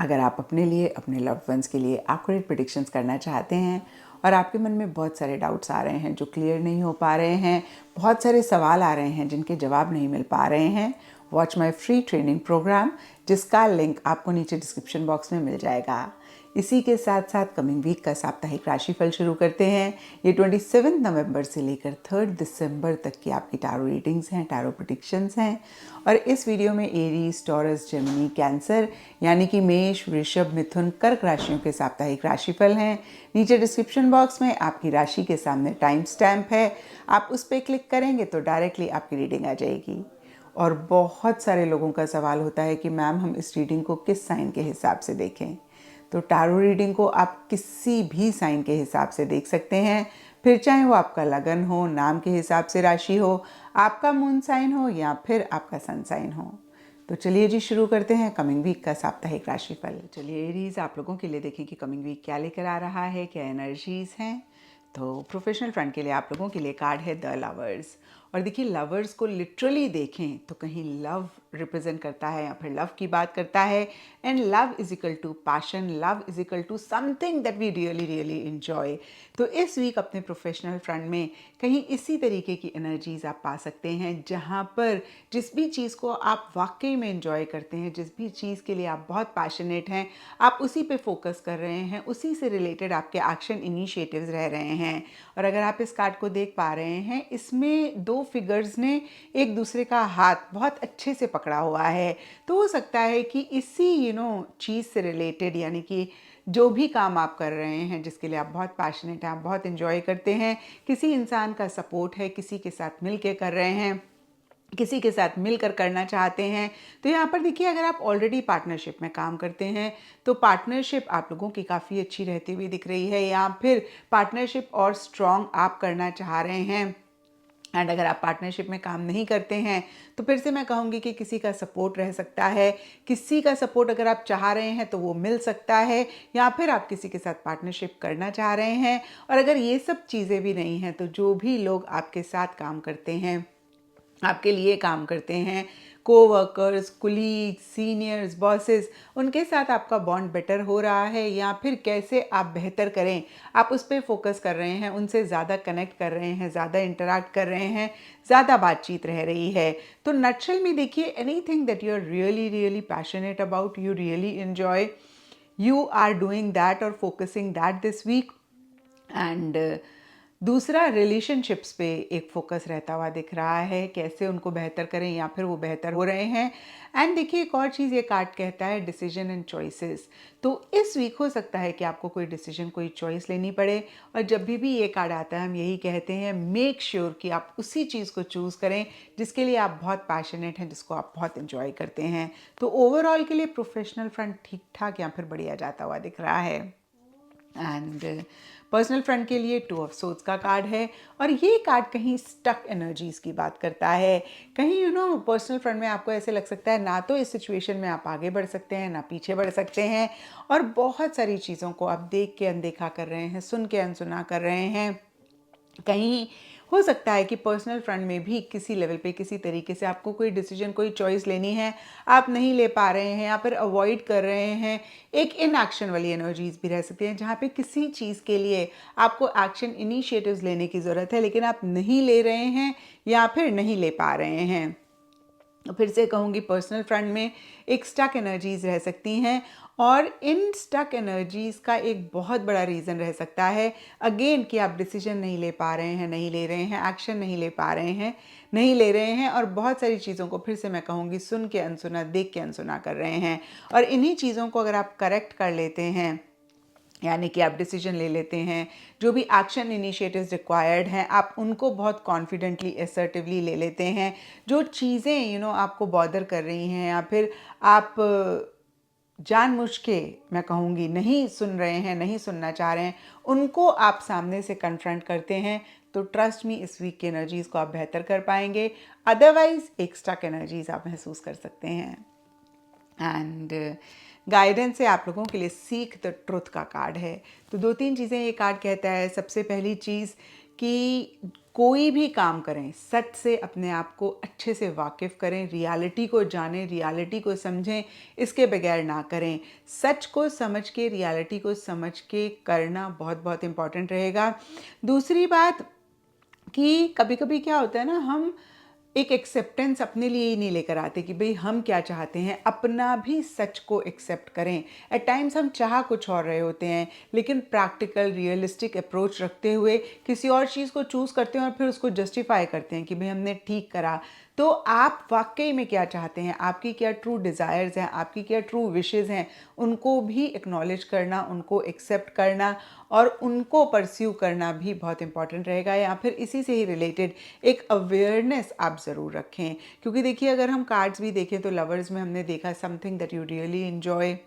अगर आप अपने लिए, अपने लव्ड वंस के लिए एक्यूरेट प्रेडिक्शंस करना चाहते हैं और आपके मन में बहुत सारे डाउट्स आ रहे हैं जो क्लियर नहीं हो पा रहे हैं, बहुत सारे सवाल आ रहे हैं जिनके जवाब नहीं मिल पा रहे हैं, watch my free training programme, जिसका लिंक आपको नीचे डिस्क्रिप्शन बॉक्स में मिल जाएगा। इसी के साथ साथ कमिंग वीक का साप्ताहिक राशिफल शुरू करते हैं। ये 27 नवंबर से लेकर 3 दिसंबर तक की आपकी टैरो रीडिंग्स हैं, टैरो प्रेडिक्शंस हैं। और इस वीडियो में एरीज, टॉरस, जेमिनी, कैंसर यानी कि मेष, वृषभ, मिथुन, कर्क राशियों के साप्ताहिक राशिफल हैं। नीचे डिस्क्रिप्शन बॉक्स में आपकी राशि के सामने टाइम स्टैम्प है, आप उस पर क्लिक करेंगे तो डायरेक्टली आपकी रीडिंग आ जाएगी। और बहुत सारे लोगों का सवाल होता है कि मैम हम इस रीडिंग को किस साइन के हिसाब से देखें। तो टैरो रीडिंग को आप किसी भी साइन के हिसाब से देख सकते हैं, फिर चाहे वो आपका लगन हो, नाम के हिसाब से राशि हो, आपका मून साइन हो या फिर आपका सन साइन हो। तो चलिए जी शुरू करते हैं कमिंग वीक का साप्ताहिक राशिफल। चलिए एरीज, आप लोगों के लिए देखें कि कमिंग वीक क्या लेकर आ रहा है, क्या एनर्जीज हैं। तो प्रोफेशनल फ्रंट के लिए आप लोगों के लिए कार्ड है द लवर्स। और देखिए लवर्स को लिटरली देखें तो कहीं लव रिप्रेजेंट करता है या फिर लव की बात करता है। And love is equal to passion, love is equal to something that we really really enjoy. तो इस वीक अपने प्रोफेशनल फ्रंट में कहीं इसी तरीके की एनर्जीज आप पा सकते हैं, जहाँ पर जिस भी चीज़ को आप वाकई में इंजॉय करते हैं, जिस भी चीज़ के लिए आप बहुत पैशनेट हैं, आप उसी पे फोकस कर रहे हैं, उसी से रिलेटेड आपके एक्शन इनिशिएटिव्स रह रहे हैं। और अगर आप इस कार्ड को देख पा रहे हैं, इसमें दो फिगर्स ने एक दूसरे का हाथ बहुत अच्छे से पकड़ा हुआ है। तो हो सकता है कि इसी चीज़ से रिलेटेड, यानी कि जो भी काम आप कर रहे हैं, जिसके लिए आप बहुत पैशनेट हैं, आप बहुत इंजॉय करते हैं, किसी इंसान का सपोर्ट है, किसी के साथ मिल के कर रहे हैं, किसी के साथ मिलकर करना चाहते हैं। तो यहाँ पर देखिए, अगर आप ऑलरेडी पार्टनरशिप में काम करते हैं तो पार्टनरशिप आप लोगों की काफ़ी अच्छी रहती हुई दिख रही है, या फिर पार्टनरशिप और स्ट्रॉन्ग आप करना चाह रहे हैं। एंड अगर आप पार्टनरशिप में काम नहीं करते हैं तो फिर से मैं कहूँगी कि किसी का सपोर्ट रह सकता है, किसी का सपोर्ट अगर आप चाह रहे हैं तो वो मिल सकता है, या फिर आप किसी के साथ पार्टनरशिप करना चाह रहे हैं। और अगर ये सब चीज़ें भी नहीं हैं तो जो भी लोग आपके साथ काम करते हैं, आपके लिए काम करते हैं, कोवर्कर्स, कुलीग्स, सीनियर्स, बॉसेस, उनके साथ आपका बॉन्ड बेटर हो रहा है, या फिर कैसे आप बेहतर करें आप उस पर फोकस कर रहे हैं, उनसे ज़्यादा कनेक्ट कर रहे हैं, ज़्यादा इंटरैक्ट कर रहे हैं, ज़्यादा बातचीत रह रही है। तो नटशल में देखिए, anything that you are really really passionate about, you really enjoy, you are doing that और focusing that this week. And दूसरा, रिलेशनशिप्स पे एक फोकस रहता हुआ दिख रहा है, कैसे उनको बेहतर करें या फिर वो बेहतर हो रहे हैं। एंड देखिए, एक और चीज़ ये कार्ड कहता है, डिसीजन एंड चॉइसेस। तो इस वीक हो सकता है कि आपको कोई डिसीजन, कोई चॉइस लेनी पड़े, और जब भी ये कार्ड आता है हम यही कहते हैं, मेक श्योर कि आप उसी चीज़ को चूज़ करें जिसके लिए आप बहुत पैशनेट हैं, जिसको आप बहुत इंजॉय करते हैं। तो ओवरऑल के लिए प्रोफेशनल फ्रंट ठीक ठाक या फिर बढ़िया जाता हुआ दिख रहा है। एंड पर्सनल फ्रंट के लिए 2 ऑफ सोर्ड्स का कार्ड है, और ये कार्ड कहीं स्टक एनर्जीज की बात करता है। कहीं पर्सनल फ्रंट में आपको ऐसे लग सकता है ना तो इस सिचुएशन में आप आगे बढ़ सकते हैं, ना पीछे बढ़ सकते हैं, और बहुत सारी चीज़ों को आप देख के अनदेखा कर रहे हैं, सुन के अनसुना कर रहे हैं। कहीं हो सकता है कि पर्सनल फ्रंट में भी किसी लेवल पे, किसी तरीके से आपको कोई डिसीजन, कोई चॉइस लेनी है, आप नहीं ले पा रहे हैं या फिर अवॉइड कर रहे हैं। एक इनएक्शन वाली एनर्जीज भी रह सकती हैं, जहाँ पे किसी चीज़ के लिए आपको एक्शन इनिशिएटिव्स लेने की ज़रूरत है, लेकिन आप नहीं ले रहे हैं या फिर नहीं ले पा रहे हैं। फिर से कहूँगी, पर्सनल फ्रंट में एक स्टक एनर्जीज रह सकती हैं, और इन स्टक एनर्जीज का एक बहुत बड़ा रीज़न रह सकता है अगेन कि आप डिसीजन नहीं ले पा रहे हैं, नहीं ले रहे हैं, एक्शन नहीं ले पा रहे हैं, नहीं ले रहे हैं, और बहुत सारी चीज़ों को फिर से मैं कहूँगी सुन के अनसुना, देख के अनसुना कर रहे हैं। और इन्हीं चीज़ों को अगर आप करेक्ट कर लेते हैं, यानी कि आप डिसीजन ले लेते हैं, जो भी एक्शन इनिशिएटिव्स रिक्वायर्ड हैं आप उनको बहुत कॉन्फिडेंटली, असर्टिवली ले लेते हैं, जो चीज़ें आपको बॉदर कर रही हैं या फिर आप जानबूझ के, मैं कहूँगी, नहीं सुन रहे हैं, नहीं सुनना चाह रहे हैं, उनको आप सामने से कन्फ्रंट करते हैं, तो ट्रस्ट मी, इस वीक की एनर्जीज़ को आप बेहतर कर पाएंगे। अदरवाइज एक स्टक एनर्जीज आप महसूस कर सकते हैं। एंड गाइडेंस से आप लोगों के लिए सीक द ट्रुथ का कार्ड है। तो 2-3 चीज़ें ये कार्ड कहता है। सबसे पहली चीज़ कि कोई भी काम करें, सच से अपने आप को अच्छे से वाकिफ़ करें, रियलिटी को जानें, रियलिटी को समझें, इसके बगैर ना करें। सच को समझ के, रियलिटी को समझ के करना बहुत बहुत इम्पॉर्टेंट रहेगा। दूसरी बात कि कभी-कभी क्या होता है ना, हम एक एक्सेप्टेंस अपने लिए ही नहीं लेकर आते कि भई हम क्या चाहते हैं, अपना भी सच को एक्सेप्ट करें। एट टाइम्स हम चाह कुछ और रहे होते हैं, लेकिन प्रैक्टिकल रियलिस्टिक अप्रोच रखते हुए किसी और चीज़ को चूज़ करते हैं और फिर उसको जस्टिफाई करते हैं कि भई हमने ठीक करा। तो आप वाक़ई में क्या चाहते हैं, आपकी क्या ट्रू डिज़ायर्स हैं, आपकी क्या ट्रू विशेज़ हैं, उनको भी एक्नॉलेज करना, उनको एक्सेप्ट करना और उनको परस्यू करना भी बहुत इंपॉर्टेंट रहेगा। या फिर इसी से ही रिलेटेड एक अवेयरनेस आप ज़रूर रखें, क्योंकि देखिए अगर हम कार्ड्स भी देखें तो लवर्स में हमने देखा something that you really enjoy,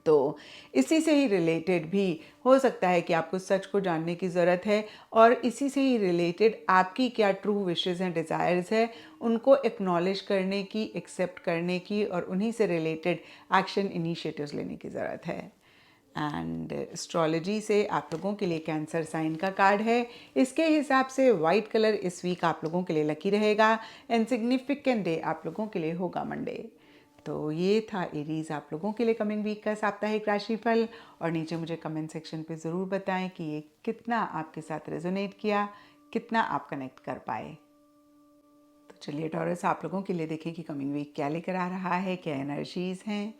तो इसी से ही रिलेटेड भी हो सकता है कि आपको सच को जानने की ज़रूरत है और इसी से ही रिलेटेड आपकी क्या ट्रू विशेज़ हैं, डिज़ायर्स है, उनको एक्नॉलेज करने की, एक्सेप्ट करने की और उन्हीं से रिलेटेड एक्शन इनिशिएटिव्स लेने की ज़रूरत है। एंड एस्ट्रोलॉजी से आप लोगों के लिए कैंसर साइन का कार्ड है। इसके हिसाब से वाइट कलर इस वीक आप लोगों के लिए लकी रहेगा एंड सिग्निफिकेंट डे आप लोगों के लिए होगा मंडे। तो ये था एरीज आप लोगों के लिए कमिंग वीक का साप्ताहिक राशिफल। और नीचे मुझे कमेंट सेक्शन पे ज़रूर बताएं कि ये कितना आपके साथ रेजोनेट किया, कितना आप कनेक्ट कर पाए। तो चलिए टॉरस आप लोगों के लिए देखें कि कमिंग वीक क्या लेकर आ रहा है, क्या एनर्जीज़ हैं।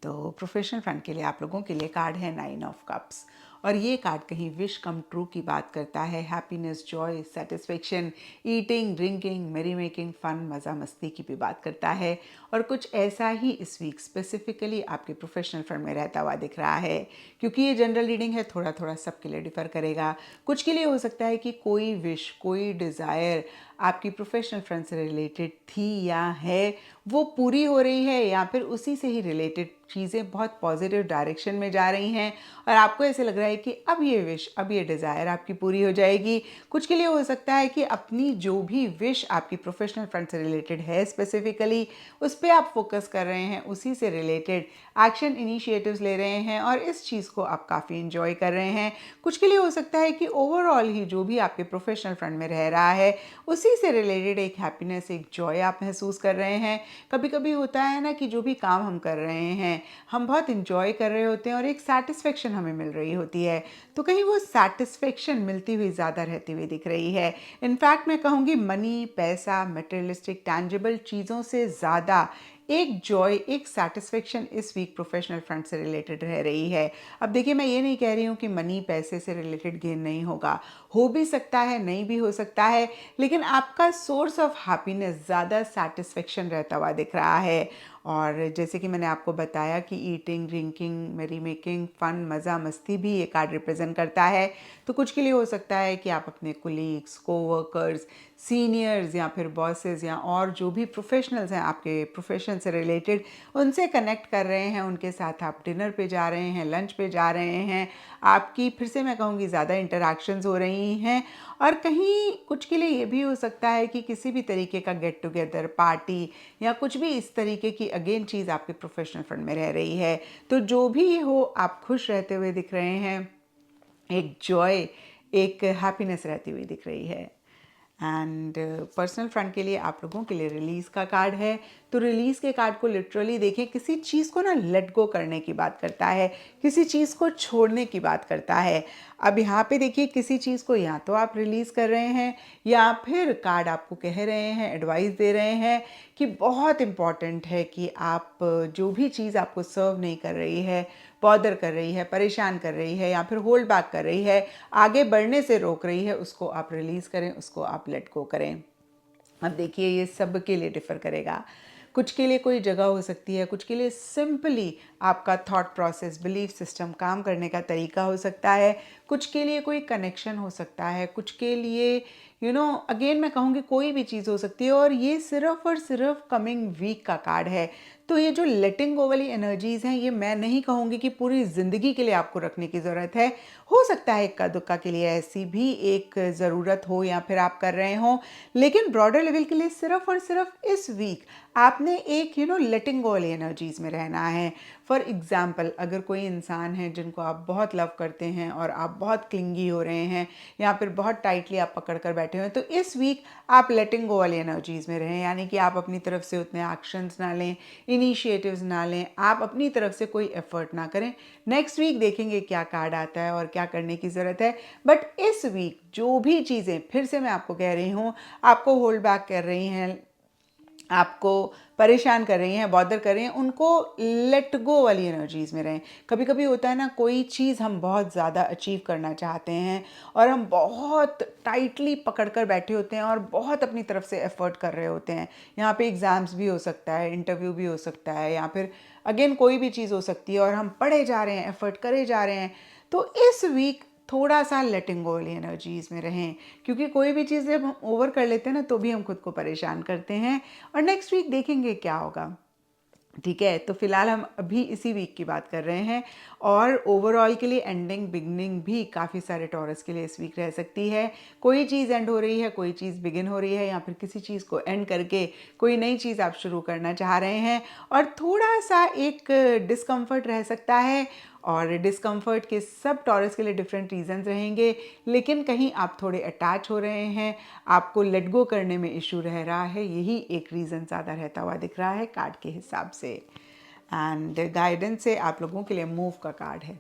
तो प्रोफेशनल फ्रंट के लिए आप लोगों के लिए कार्ड है 9 ऑफ कप्स और ये कार्ड कहीं विश कम ट्रू की बात करता है, happiness, Joy, satisfaction, eating, drinking, मेरी मेकिंग, फन, मज़ा मस्ती की भी बात करता है। और कुछ ऐसा ही इस वीक स्पेसिफिकली आपके प्रोफेशनल फ्रंट में रहता हुआ दिख रहा है। क्योंकि ये जनरल रीडिंग है, थोड़ा थोड़ा सबके लिए डिफ़र करेगा। कुछ के लिए हो सकता है कि कोई विश, कोई डिज़ायर आपकी प्रोफेशनल फ्रंट से रिलेटेड थी या है, वो पूरी हो रही है या फिर उसी से ही रिलेटेड चीज़ें बहुत पॉजिटिव डायरेक्शन में जा रही हैं और आपको ऐसे लग रहा है कि अब ये विश, अब ये डिज़ायर आपकी पूरी हो जाएगी। कुछ के लिए हो सकता है कि अपनी जो भी विश आपकी प्रोफेशनल फ्रंट से रिलेटेड है स्पेसिफिकली, उस पर आप फोकस कर रहे हैं, उसी से रिलेटेड एक्शन इनिशिएटिव्स ले रहे हैं और इस चीज़ को आप काफ़ी इंजॉय कर रहे हैं। कुछ के लिए हो सकता है कि ओवरऑल ही जो भी आपके प्रोफेशनल फ्रंट में रह रहा है, उसी से रिलेटेड एक हैप्पीनेस, एक जॉय आप महसूस कर रहे हैं। कभी कभी होता है ना कि जो भी काम हम कर रहे हैं, हम बहुत इंजॉय कर रहे होते हैं और एक सेटिस्फेक्शन हमें मिल रही होती है, तो कहीं वो सेटिस्फेक्शन मिलती हुई ज़्यादा रहती हुई दिख रही है। इनफैक्ट मैं कहूँगी मनी, पैसा, मटेरियलिस्टिक, टैंजिबल चीज़ों से ज़्यादा एक जॉय, एक सेटिस्फेक्शन इस वीक प्रोफेशनल फ्रंट से रिलेटेड रह रही है। अब देखिए मैं ये नहीं कह रही हूँ कि मनी, पैसे से रिलेटेड गेन नहीं होगा, हो भी सकता है, नहीं भी हो सकता है, लेकिन आपका सोर्स ऑफ हैप्पीनेस ज़्यादा सेटिस्फेक्शन रहता हुआ दिख रहा है। और जैसे कि मैंने आपको बताया कि ईटिंग, ड्रिंकिंग, मेरी मेकिंग, फ़न, मज़ा मस्ती भी ये कार्ड रिप्रेजेंट करता है। तो कुछ के लिए हो सकता है कि आप अपने कोलीग्स, कोवर्कर्स, सीनियर्स या फिर बॉसेस या और जो भी प्रोफेशनल्स हैं आपके प्रोफेशन से रिलेटेड, उनसे कनेक्ट कर रहे हैं, उनके साथ आप डिनर पे जा रहे हैं, लंच पे जा रहे हैं, आपकी फिर से मैं कहूँगी ज़्यादा इंटरैक्शंस हो रही हैं। और कहीं कुछ के लिए ये भी हो सकता है कि किसी भी तरीके का गेट टुगेदर, पार्टी या कुछ भी इस तरीके की अगेन चीज़ आपके प्रोफेशनल फ्रंट में रह रही है। तो जो भी हो, आप खुश रहते हुए दिख रहे हैं, एक जॉय, एक हैप्पीनेस रहती हुई दिख रही है। एंड पर्सनल फ्रंट के लिए आप लोगों के लिए रिलीज़ का कार्ड है। तो रिलीज़ के कार्ड को लिटरली देखें, किसी चीज़ को ना लेट गो करने की बात करता है, किसी चीज़ को छोड़ने की बात करता है। अब यहाँ पे देखिए किसी चीज़ को या तो आप रिलीज़ कर रहे हैं या फिर कार्ड आपको कह रहे हैं, एडवाइस दे रहे हैं कि बहुत इम्पॉर्टेंट है कि आप जो भी चीज़ आपको सर्व नहीं कर रही है, बॉदर कर रही है, परेशान कर रही है या फिर होल्ड बैक कर रही है, आगे बढ़ने से रोक रही है, उसको आप रिलीज़ करें, उसको आप लेट गो करें। अब देखिए ये सब के लिए डिफ़र करेगा। कुछ के लिए कोई जगह हो सकती है, कुछ के लिए सिंपली आपका थॉट प्रोसेस, बिलीफ सिस्टम, काम करने का तरीका हो सकता है, कुछ के लिए कोई कनेक्शन हो सकता है, कुछ के लिए अगेन मैं कहूँगी कोई भी चीज़ हो सकती है। और ये सिर्फ और सिर्फ कमिंग वीक का कार्ड है। तो ये जो लेटिंग गो वाली एनर्जीज़ हैं, ये मैं नहीं कहूँगी कि पूरी ज़िंदगी के लिए आपको रखने की ज़रूरत है। हो सकता है इक्का दुक्का के लिए ऐसी भी एक ज़रूरत हो या फिर आप कर रहे हो, लेकिन ब्रॉडर लेवल के लिए सिर्फ और सिर्फ इस वीक आपने एक लेटिंग गो वाली एनर्जीज़ में रहना है। फॉर एग्ज़ाम्पल, अगर कोई इंसान है जिनको आप बहुत लव करते हैं और आप बहुत क्लिंगी हो रहे हैं या फिर बहुत टाइटली आप पकड़ कर बैठे हुए हैं, तो इस वीक आप लेटिंग गो वाली एनर्जीज़ में रहें, यानी कि आप अपनी तरफ से उतने एक्शंस ना लें, इनिशिएटिव्स ना लें, आप अपनी तरफ से कोई एफर्ट ना करें। नेक्स्ट वीक देखेंगे क्या कार्ड आता है और क्या करने की ज़रूरत है। बट इस वीक जो भी चीज़ें, फिर से मैं आपको कह रही हूँ, आपको होल्ड बैक कर रही हैं, आपको परेशान कर रही हैं, बॉदर कर रही हैं, उनको लेट गो वाली एनर्जीज़ में रहें। कभी कभी होता है ना, कोई चीज़ हम बहुत ज़्यादा अचीव करना चाहते हैं और हम बहुत टाइटली पकड़ कर बैठे होते हैं और बहुत अपनी तरफ से एफर्ट कर रहे होते हैं। यहाँ पे एग्ज़ाम्स भी हो सकता है, इंटरव्यू भी हो सकता है, या फिर अगेन कोई भी चीज़ हो सकती है और हम पढ़े जा रहे हैं, एफर्ट करे जा रहे हैं। तो इस वीक थोड़ा सा लेटिंग गो वाली एनर्जीज़ में रहें, क्योंकि कोई भी चीज़ जब हम ओवर कर लेते हैं ना, तो भी हम खुद को परेशान करते हैं। और नेक्स्ट वीक देखेंगे क्या होगा। ठीक है, तो फिलहाल हम अभी इसी वीक की बात कर रहे हैं और ओवरऑल के लिए एंडिंग बिगनिंग भी काफ़ी सारे टॉरस के लिए इस वीक रह सकती है। कोई चीज़ एंड हो रही है, कोई चीज़ बिगिन हो रही है, या फिर किसी चीज़ को एंड करके कोई नई चीज़ आप शुरू करना चाह रहे हैं और थोड़ा सा एक डिस्कम्फर्ट रह सकता है। और डिस्कम्फर्ट के सब टॉरस के लिए डिफरेंट रीजंस रहेंगे, लेकिन कहीं आप थोड़े अटैच हो रहे हैं, आपको लेट गो करने में इशू रह रहा है, यही एक रीज़न ज़्यादा रहता हुआ दिख रहा है कार्ड के हिसाब से। एंड गाइडेंस से आप लोगों के लिए मूव का कार्ड है,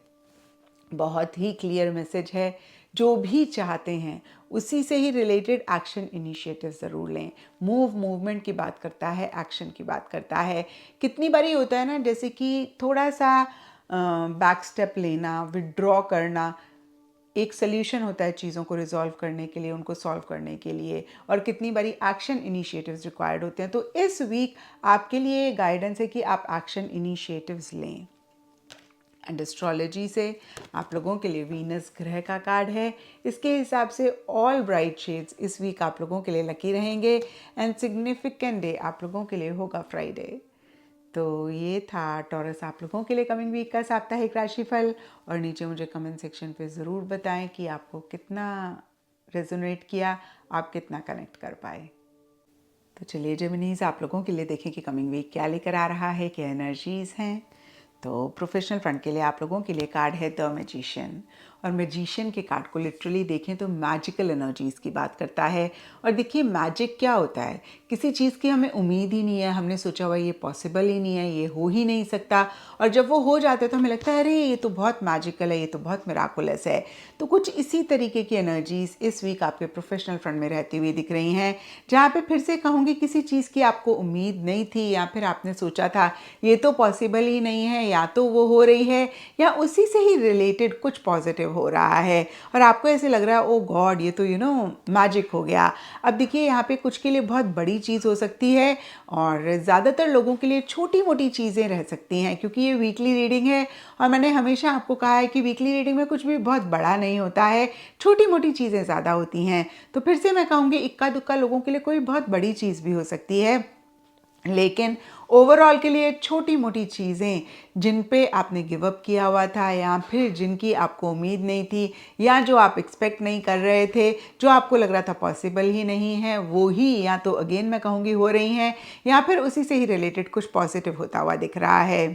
बहुत ही क्लियर मैसेज है। जो भी चाहते हैं उसी से ही रिलेटेड एक्शन इनिशिएटिव ज़रूर लें। मूवमेंट की बात करता है, एक्शन की बात करता है। कितनी बारी होता है ना, जैसे कि थोड़ा सा बैक स्टेप लेना, विड्रॉ करना, एक सल्यूशन होता है चीज़ों को रिजॉल्व करने के लिए, उनको सॉल्व करने के लिए, और कितनी बारी एक्शन इनिशिएटिव्स रिक्वायर्ड होते हैं। तो इस वीक आपके लिए गाइडेंस है कि आप एक्शन इनिशिएटिव्स लें। एंड एस्ट्रोलॉजी से आप लोगों के लिए वीनस ग्रह का कार्ड है। इसके हिसाब से ऑल ब्राइट शेड्स इस वीक आप लोगों के लिए लकी रहेंगे एंड सिग्निफिकेंट डे आप लोगों के लिए होगा फ्राइडे। तो ये था टॉरस आप लोगों के लिए कमिंग वीक का साप्ताहिक राशिफल। और नीचे मुझे कमेंट सेक्शन पे ज़रूर बताएं कि आपको कितना रेजोनेट किया, आप कितना कनेक्ट कर पाए। तो चलिए जेमिनीज, आप लोगों के लिए देखें कि कमिंग वीक क्या लेकर आ रहा है, क्या एनर्जीज़ हैं। तो प्रोफेशनल फ्रंट के लिए आप लोगों के लिए कार्ड है द मैजिशियन। और मैजिशियन के कार्ड को लिटरली देखें तो मैजिकल एनर्जीज़ की बात करता है। और देखिए मैजिक क्या होता है, किसी चीज़ की हमें उम्मीद ही नहीं है, हमने सोचा हुआ ये पॉसिबल ही नहीं है, ये हो ही नहीं सकता, और जब वो हो जाता है तो हमें लगता है अरे ये तो बहुत मैजिकल है, ये तो बहुत मिराकुलस है। तो कुछ इसी तरीके की एनर्जीज़ इस वीक आपके प्रोफेशनल फ्रंट में रहती हुई दिख रही हैं, जहाँ पे फिर से कहूँगी किसी चीज़ की आपको उम्मीद नहीं थी, या फिर आपने सोचा था ये तो पॉसिबल ही नहीं है, या तो वो हो रही है या उसी से ही रिलेटेड कुछ पॉजिटिव हो रहा है और आपको ऐसे लग रहा है ओ गॉड ये तो मैजिक हो गया। अब देखिए यहाँ पे कुछ के लिए बहुत बड़ी चीज़ हो सकती है और ज़्यादातर लोगों के लिए छोटी मोटी चीज़ें रह सकती हैं, क्योंकि ये वीकली रीडिंग है और मैंने हमेशा आपको कहा है कि वीकली रीडिंग में कुछ भी बहुत बड़ा नहीं होता है, छोटी मोटी चीज़ें ज़्यादा होती हैं। तो फिर से मैं कहूँगी इक्का दुक्का लोगों के लिए कोई बहुत बड़ी चीज़ भी हो सकती है, लेकिन ओवरऑल के लिए छोटी मोटी चीज़ें जिन पे आपने गिव अप किया हुआ था, या फिर जिनकी आपको उम्मीद नहीं थी, या जो आप एक्सपेक्ट नहीं कर रहे थे, जो आपको लग रहा था पॉसिबल ही नहीं है, वो ही या तो अगेन मैं कहूँगी हो रही हैं, या फिर उसी से ही रिलेटेड कुछ पॉजिटिव होता हुआ दिख रहा है।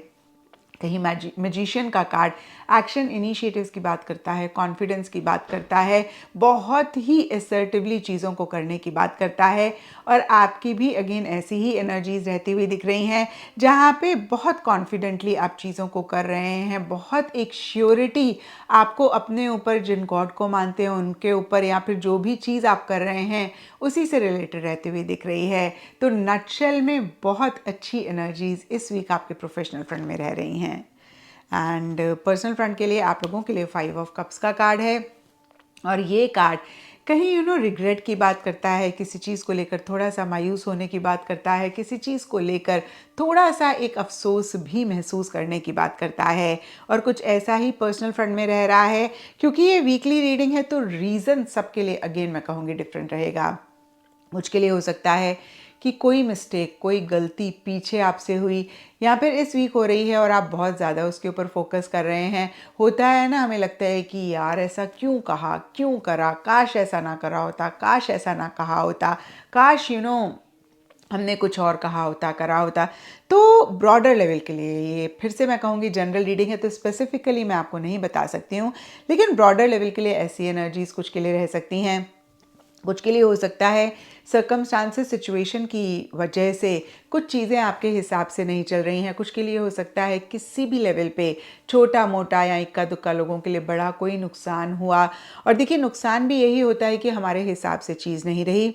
कहीं मैजिशियन का कार्ड एक्शन इनिशिएटिव्स की बात करता है, कॉन्फिडेंस की बात करता है, बहुत ही असर्टिवली चीज़ों को करने की बात करता है। और आपकी भी अगेन ऐसी ही एनर्जीज रहती हुई दिख रही हैं, जहाँ पे बहुत कॉन्फिडेंटली आप चीज़ों को कर रहे हैं, बहुत एक श्योरिटी आपको अपने ऊपर, जिन गॉड को मानते हैं उनके ऊपर, या फिर जो भी चीज़ आप कर रहे हैं उसी से रिलेटेड रहती हुई दिख रही है। तो नटशेल में बहुत अच्छी एनर्जीज इस वीक आपके प्रोफेशनल फ्रंट में रह रही हैं। एंड पर्सनल फ्रंट के लिए आप लोगों के लिए 5 ऑफ कप्स का कार्ड है और ये कार्ड कहीं रिग्रेट की बात करता है, किसी चीज़ को लेकर थोड़ा सा मायूस होने की बात करता है, किसी चीज़ को लेकर थोड़ा सा एक अफसोस भी महसूस करने की बात करता है, और कुछ ऐसा ही पर्सनल फ्रंट में रह रहा है। क्योंकि ये वीकली रीडिंग है तो रीज़न सबके लिए अगेन मैं कहूँगी डिफरेंट रहेगा। मुझ के लिए हो सकता है कि कोई मिस्टेक, कोई गलती पीछे आपसे हुई, या फिर इस वीक हो रही है और आप बहुत ज़्यादा उसके ऊपर फोकस कर रहे हैं। होता है ना, हमें लगता है कि यार ऐसा क्यों कहा, क्यों करा, काश ऐसा ना करा होता, काश ऐसा ना कहा होता, काश हमने कुछ और कहा होता, करा होता। तो ब्रॉडर लेवल के लिए, ये फिर से मैं कहूँगी जनरल रीडिंग है तो स्पेसिफिकली मैं आपको नहीं बता सकती हूँ, लेकिन ब्रॉडर लेवल के लिए ऐसी एनर्जीज कुछ के लिए रह सकती हैं। कुछ के लिए हो सकता है सर्कमस्टांसेस, सिचुएशन की वजह से कुछ चीज़ें आपके हिसाब से नहीं चल रही हैं। कुछ के लिए हो सकता है किसी भी लेवल पे छोटा मोटा या इक्का दुक्का लोगों के लिए बड़ा कोई नुकसान हुआ। और देखिए, नुकसान भी यही होता है कि हमारे हिसाब से चीज़ नहीं रही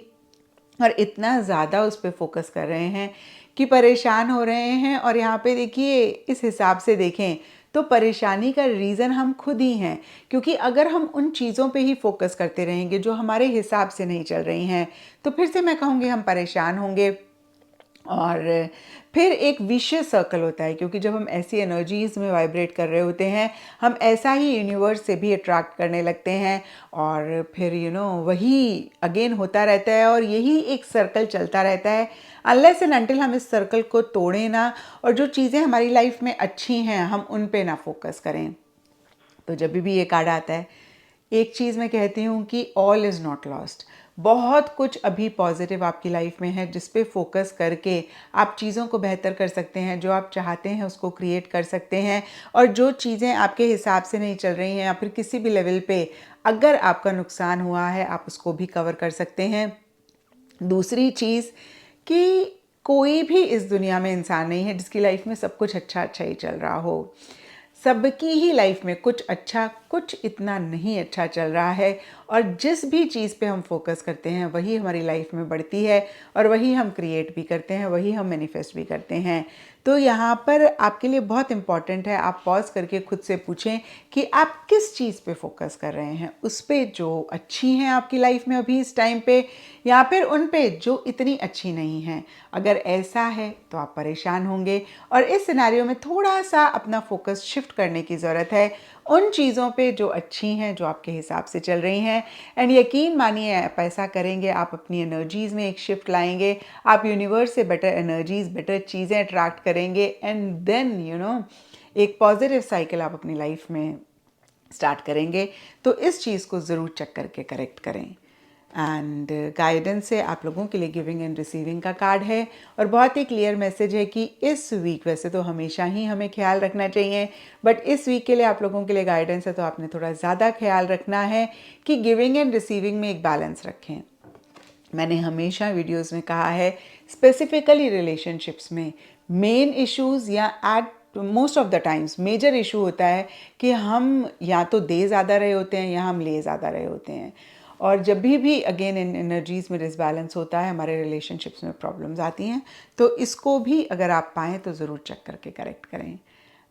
और इतना ज़्यादा उस पर फोकस कर रहे हैं कि परेशान हो रहे हैं। और यहाँ पे देखिए, इस हिसाब से देखें तो परेशानी का रीज़न हम खुद ही हैं, क्योंकि अगर हम उन चीज़ों पे ही फोकस करते रहेंगे जो हमारे हिसाब से नहीं चल रही हैं, तो फिर से मैं कहूँगी हम परेशान होंगे। और फिर एक विशियस सर्कल होता है, क्योंकि जब हम ऐसी एनर्जीज में वाइब्रेट कर रहे होते हैं, हम ऐसा ही यूनिवर्स से भी अट्रैक्ट करने लगते हैं और फिर वही अगेन होता रहता है और यही एक सर्कल चलता रहता है अनलेस एंड अनटिल हम इस सर्कल को तोड़ें ना, और जो चीज़ें हमारी लाइफ में अच्छी हैं हम उन पे ना फोकस करें। तो जब भी ये कार्ड आता है, एक चीज़ मैं कहती हूँ कि ऑल इज़ नॉट लॉस्ट। बहुत कुछ अभी पॉजिटिव आपकी लाइफ में है जिस पे फोकस करके आप चीज़ों को बेहतर कर सकते हैं, जो आप चाहते हैं उसको क्रिएट कर सकते हैं। और जो चीज़ें आपके हिसाब से नहीं चल रही हैं या फिर किसी भी लेवल पे अगर आपका नुकसान हुआ है, आप उसको भी कवर कर सकते हैं। दूसरी चीज़ कि कोई भी इस दुनिया में इंसान नहीं है जिसकी लाइफ में सब कुछ अच्छा अच्छा ही चल रहा हो। सबकी ही लाइफ में कुछ अच्छा, कुछ इतना नहीं अच्छा चल रहा है। और जिस भी चीज़ पे हम फोकस करते हैं वही हमारी लाइफ में बढ़ती है और वही हम क्रिएट भी करते हैं, वही हम मैनिफेस्ट भी करते हैं। तो यहाँ पर आपके लिए बहुत इम्पॉर्टेंट है, आप पॉज करके खुद से पूछें कि आप किस चीज़ पे फोकस कर रहे हैं, उस पे जो अच्छी हैं आपकी लाइफ में अभी इस टाइम पे, या फिर उन पे जो इतनी अच्छी नहीं हैं। अगर ऐसा है तो आप परेशान होंगे और इस सिनेरियो में थोड़ा सा अपना फोकस शिफ्ट करने की ज़रूरत है उन चीज़ों पे जो अच्छी हैं, जो आपके हिसाब से चल रही हैं। एंड यकीन मानिए, आप ऐसा करेंगे, आप अपनी एनर्जीज़ में एक शिफ्ट लाएंगे, आप यूनिवर्स से बेटर एनर्जीज़, बेटर चीज़ें अट्रैक्ट करेंगे एंड देन एक पॉजिटिव साइकिल आप अपनी लाइफ में स्टार्ट करेंगे। तो इस चीज़ को ज़रूर चेक करके करेक्ट करें। एंड गाइडेंस से आप लोगों के लिए गिविंग एंड रिसीविंग का कार्ड है और बहुत ही क्लियर मैसेज है कि इस वीक, वैसे तो हमेशा ही हमें ख्याल रखना चाहिए, बट इस वीक के लिए आप लोगों के लिए गाइडेंस है तो आपने थोड़ा ज़्यादा ख्याल रखना है कि गिविंग एंड रिसीविंग में एक बैलेंस रखें। मैंने हमेशा वीडियोस में कहा है, स्पेसिफिकली रिलेशनशिप्स में मेन इश्यूज़ या at most of the times major issue होता है कि हम या तो दे ज़्यादा रहे होते हैं या हम ले ज़्यादा रहे होते हैं। और जब भी अगेन इन एनर्जीज़ में डिसबैलेंस होता है, हमारे रिलेशनशिप्स में प्रॉब्लम्स आती हैं। तो इसको भी अगर आप पाएँ तो ज़रूर चेक करके करेक्ट करें।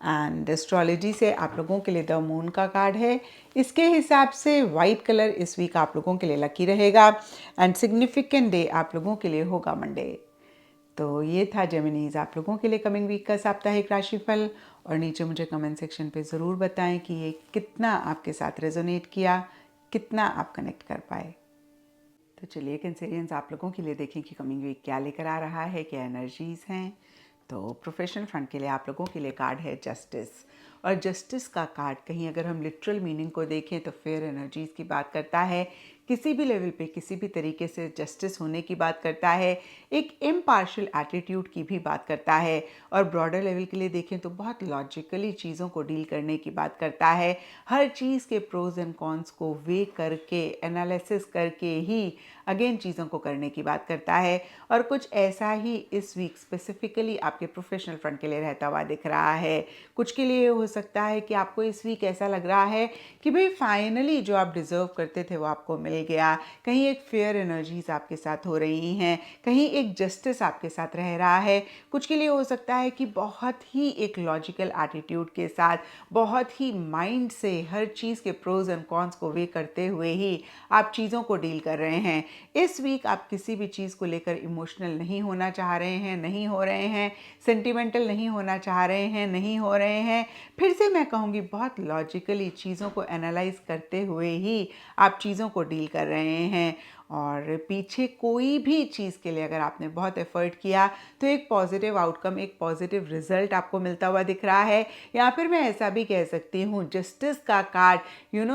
एंड एस्ट्रोलॉजी से आप लोगों के लिए द मून का कार्ड है। इसके हिसाब से वाइट कलर इस वीक आप लोगों के लिए लकी रहेगा एंड सिग्निफिकेंट डे आप लोगों के लिए होगा मंडे। तो ये था जेमिनीज आप लोगों के लिए कमिंग वीक का साप्ताहिक राशिफल। और नीचे मुझे कमेंट सेक्शन पे ज़रूर बताएं कि ये कितना आपके साथ रेजोनेट किया, कितना आप कनेक्ट कर पाए। तो चलिए कैंसेरियंस, आप लोगों के लिए देखें कि कमिंग वीक क्या लेकर आ रहा है, क्या एनर्जीज़ हैं। तो प्रोफेशनल फ्रंट के लिए आप लोगों के लिए कार्ड है जस्टिस। और जस्टिस का कार्ड कहीं अगर हम लिटरल मीनिंग को देखें तो फेयर एनर्जीज़ की बात करता है, किसी भी लेवल पे किसी भी तरीके से जस्टिस होने की बात करता है, एक इम्पार्शियल एटीट्यूड की भी बात करता है। और ब्रॉडर लेवल के लिए देखें तो बहुत लॉजिकली चीज़ों को डील करने की बात करता है, हर चीज़ के प्रोज एंड कॉन्स को वे करके, एनालिसिस करके ही अगेन चीज़ों को करने की बात करता है। और कुछ ऐसा ही इस वीक स्पेसिफिकली आपके प्रोफेशनल फ्रंट के लिए रहता हुआ दिख रहा है। कुछ के लिए हो सकता है कि आपको इस वीक ऐसा लग रहा है कि भाई फाइनली जो आप डिज़र्व करते थे वो आपको मिल गया। कहीं एक फेयर एनर्जीज आपके साथ हो रही हैं, कहीं एक जस्टिस आपके साथ रह रहा है। कुछ के लिए हो सकता है कि बहुत ही एक लॉजिकल एटीट्यूड के साथ, बहुत ही माइंड से हर चीज़ के प्रोज एंड कॉन्स को वे करते हुए ही आप चीज़ों को डील कर रहे हैं। इस वीक आप किसी भी चीज़ को लेकर इमोशनल नहीं होना चाह रहे हैं, नहीं हो रहे हैं, सेंटिमेंटल नहीं होना चाह रहे हैं, नहीं हो रहे हैं। फिर से मैं कहूँगी, बहुत लॉजिकली चीज़ों को एनालाइज करते हुए ही आप चीज़ों को डील कर रहे हैं। और पीछे कोई भी चीज़ के लिए अगर आपने बहुत एफर्ट किया तो एक पॉजिटिव आउटकम, एक पॉजिटिव रिजल्ट आपको मिलता हुआ दिख रहा है। या फिर मैं ऐसा भी कह सकती हूँ, जस्टिस का कार्ड,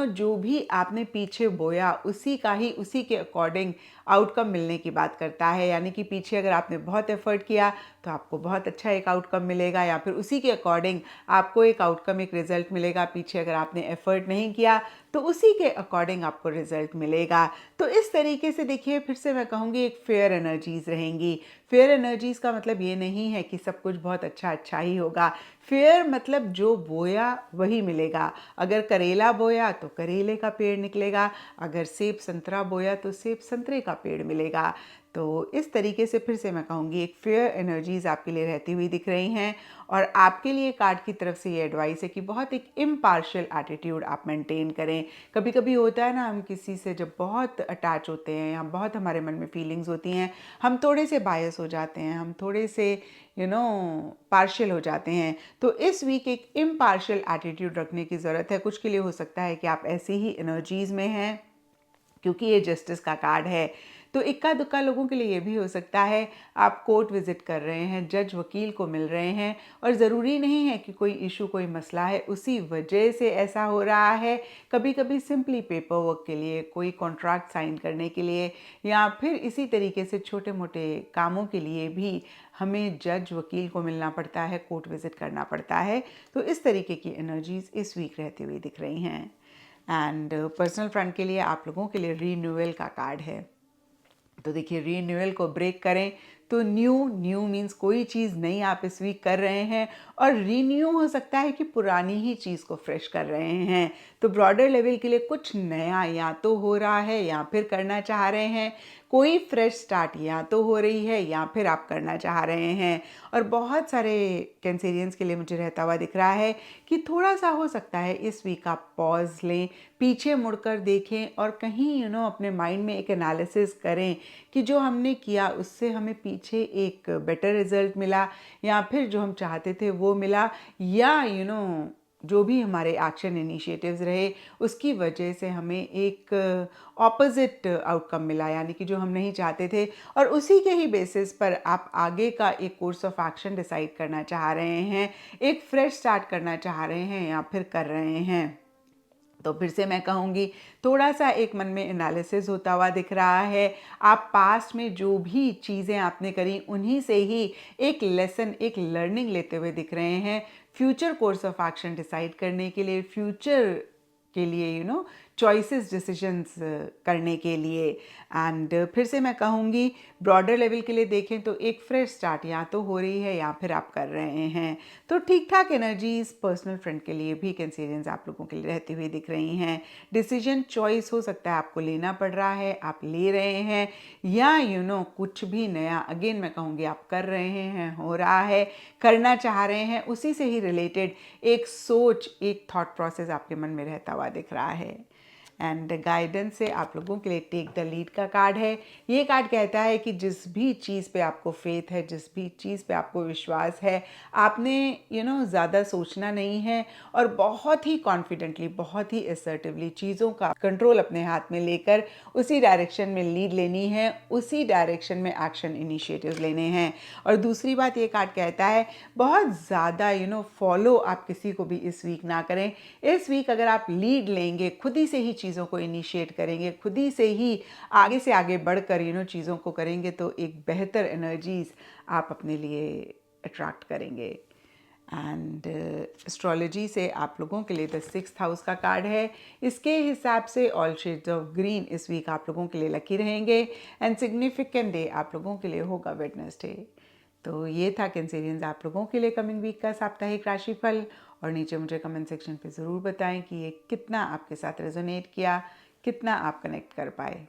जो भी आपने पीछे बोया उसी का ही, उसी के अकॉर्डिंग आउटकम मिलने की बात करता है। यानी कि पीछे अगर आपने बहुत एफर्ट किया तो आपको बहुत अच्छा एक आउटकम मिलेगा, या फिर उसी के अकॉर्डिंग आपको एक आउटकम, एक रिजल्ट मिलेगा। पीछे अगर आपने एफर्ट नहीं किया तो उसी के अकॉर्डिंग आपको रिजल्ट मिलेगा। तो इस तरीके से देखिए, फिर से मैं कहूँगी एक फेयर एनर्जीज रहेंगी। फेयर एनर्जीज का मतलब ये नहीं है कि सब कुछ बहुत अच्छा अच्छा ही होगा। फेयर मतलब जो बोया वही मिलेगा। अगर करेला बोया तो करेले का पेड़ निकलेगा, अगर सेब संतरा बोया तो सेब संतरे का पेड़ मिलेगा। तो इस तरीके से फिर से मैं कहूँगी एक फेयर एनर्जीज आपके लिए रहती हुई दिख रही हैं। और आपके लिए कार्ड की तरफ से ये एडवाइस है कि बहुत एक इम्पार्शियल एटीट्यूड आप मेंटेन करें। कभी कभी होता है ना, हम किसी से जब बहुत अटैच होते हैं या बहुत हमारे मन में फीलिंग्स होती हैं, हम थोड़े से बायस हो जाते हैं, हम थोड़े से पार्शियल हो जाते हैं। तो इस वीक एक इम्पार्शियल एटीट्यूड रखने की ज़रूरत है। कुछ के लिए हो सकता है कि आप ऐसी ही एनर्जीज़ में हैं, क्योंकि ये जस्टिस का कार्ड है। तो इक्का दुक्का लोगों के लिए ये भी हो सकता है आप कोर्ट विजिट कर रहे हैं, जज वकील को मिल रहे हैं, और ज़रूरी नहीं है कि कोई इशू, कोई मसला है उसी वजह से ऐसा हो रहा है। कभी कभी सिंपली पेपर वर्क के लिए, कोई कॉन्ट्रैक्ट साइन करने के लिए, या फिर इसी तरीके से छोटे मोटे कामों के लिए भी हमें जज वकील को मिलना पड़ता है, कोर्ट विजिट करना पड़ता है। तो इस तरीके की एनर्जीज इस वीक रहती हुई दिख रही हैं। एंड पर्सनल फ्रंट के लिए आप लोगों के लिए रीन्यूअल का कार्ड है। तो देखिए, रीन्यूअल को ब्रेक करें तो न्यू मीन्स कोई चीज़ नई आप इस वीक कर रहे हैं, और रीन्यू हो सकता है कि पुरानी ही चीज़ को फ्रेश कर रहे हैं। तो ब्रॉडर लेवल के लिए कुछ नया या तो हो रहा है या फिर करना चाह रहे हैं। कोई फ्रेश स्टार्ट या तो हो रही है या फिर आप करना चाह रहे हैं। और बहुत सारे कैंसेरियंस के लिए मुझे रहता हुआ दिख रहा है कि थोड़ा सा हो सकता है इस वीक आप पॉज लें, पीछे मुड़कर देखें और कहीं अपने माइंड में एक एनालिसिस करें कि जो हमने किया उससे हमें पीछे एक बेटर रिजल्ट मिला, या फिर जो हम चाहते थे वो मिला, या जो भी हमारे एक्शन इनिशिएटिव्स रहे उसकी वजह से हमें एक ऑपोजिट आउटकम मिला, यानी कि जो हम नहीं चाहते थे। और उसी के ही बेसिस पर आप आगे का एक कोर्स ऑफ एक्शन डिसाइड करना चाह रहे हैं, एक फ्रेश स्टार्ट करना चाह रहे हैं या फिर कर रहे हैं। तो फिर से मैं कहूँगी, थोड़ा सा एक मन में एनालिसिस होता हुआ दिख रहा है। आप पास्ट में जो भी चीज़ें आपने करी उन्हीं से ही एक लेसन, एक लर्निंग लेते हुए दिख रहे हैं, future course of action decide करने के लिए, फ्यूचर के लिए चॉइसेस, डिसीजंस करने के लिए। एंड फिर से मैं कहूँगी, ब्रॉडर लेवल के लिए देखें तो एक फ्रेश स्टार्ट या तो हो रही है या फिर आप कर रहे हैं। तो ठीक ठाक एनर्जीज पर्सनल फ्रंट के लिए भी कैंसेरियंस आप लोगों के लिए रहती हुई दिख रही हैं। डिसीजन चॉइस हो सकता है आपको लेना पड़ रहा है, आप ले रहे हैं, या कुछ भी नया, अगेन मैं कहूँगी आप कर रहे हैं, हो रहा है, करना चाह रहे हैं, उसी से ही रिलेटेड एक सोच, एक थॉट प्रोसेस आपके मन में रहता हुआ दिख रहा है। एंड गाइडेंस से आप लोगों के लिए टेक द लीड का कार्ड है। ये कार्ड कहता है कि जिस भी चीज़ पे आपको फेथ है, जिस भी चीज़ पे आपको विश्वास है, आपने ज़्यादा सोचना नहीं है और बहुत ही कॉन्फिडेंटली, बहुत ही असर्टिवली चीज़ों का कंट्रोल अपने हाथ में लेकर उसी डायरेक्शन में लीड लेनी है, उसी डायरेक्शन में एक्शन इनिशिएटिव लेने हैं। और दूसरी बात, ये कार्ड कहता है बहुत ज़्यादा फॉलो आप किसी को भी इस वीक ना करें। इस वीक अगर आप लीड लेंगे, खुद ही से ही चीज़ों को इनिशिएट करेंगे, खुद ही से ही आगे से आगे बढ़कर चीज़ों को करेंगे, तो एक बेहतर एनर्जीज आप अपने लिए अट्रैक्ट करेंगे। एंड एस्ट्रोलॉजी से आप लोगों के लिए द 6th हाउस का कार्ड है। इसके हिसाब से ऑल शेड्स ऑफ ग्रीन इस वीक आप लोगों के लिए लकी रहेंगे। एंड सिग्निफिकेंट डे आप लोगों के लिए होगा वेडनेसडे। तो ये था कैंसेरियंस आप लोगों के लिए कमिंग वीक का साप्ताहिक राशिफल। और नीचे मुझे कमेंट सेक्शन पे ज़रूर बताएं कि ये कितना आपके साथ रेजोनेट किया, कितना आप कनेक्ट कर पाए।